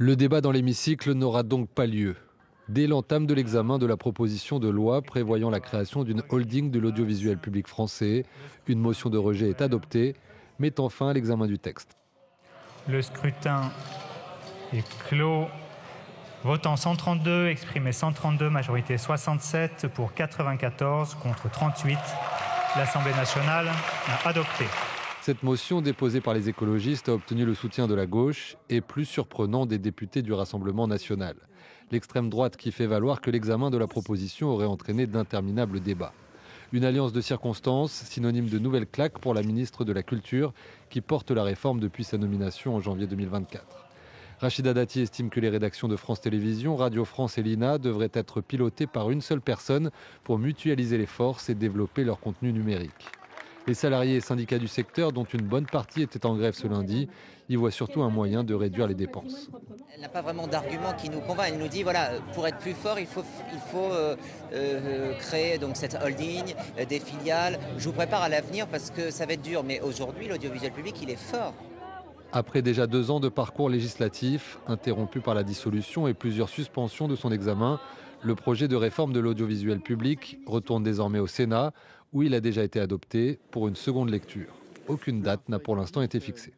Le débat dans l'hémicycle n'aura donc pas lieu. Dès l'entame de l'examen de la proposition de loi prévoyant la création d'une holding de l'audiovisuel public français, une motion de rejet est adoptée, mettant fin à l'examen du texte. Le scrutin est clos. Votant 132, exprimé 132, majorité 67 pour 94 contre 38. L'Assemblée nationale a adopté. Cette motion déposée par les écologistes a obtenu le soutien de la gauche et, plus surprenant, des députés du Rassemblement national. L'extrême droite qui fait valoir que l'examen de la proposition aurait entraîné d'interminables débats. Une alliance de circonstances, synonyme de nouvelle claque pour la ministre de la Culture qui porte la réforme depuis sa nomination en janvier 2024. Rachida Dati estime que les rédactions de France Télévisions, Radio France et l'INA devraient être pilotées par une seule personne pour mutualiser les forces et développer leur contenu numérique. Les salariés et syndicats du secteur, dont une bonne partie était en grève ce lundi, y voient surtout un moyen de réduire les dépenses. Elle n'a pas vraiment d'argument qui nous convainc. Elle nous dit, voilà, pour être plus fort, il faut créer donc cette holding, des filiales. Je vous prépare à l'avenir parce que ça va être dur. Mais aujourd'hui, l'audiovisuel public, il est fort. Après déjà 2 ans de parcours législatif, interrompu par la dissolution et plusieurs suspensions de son examen, le projet de réforme de l'audiovisuel public retourne désormais au Sénat, où il a déjà été adopté pour une seconde lecture. Aucune date n'a pour l'instant été fixée.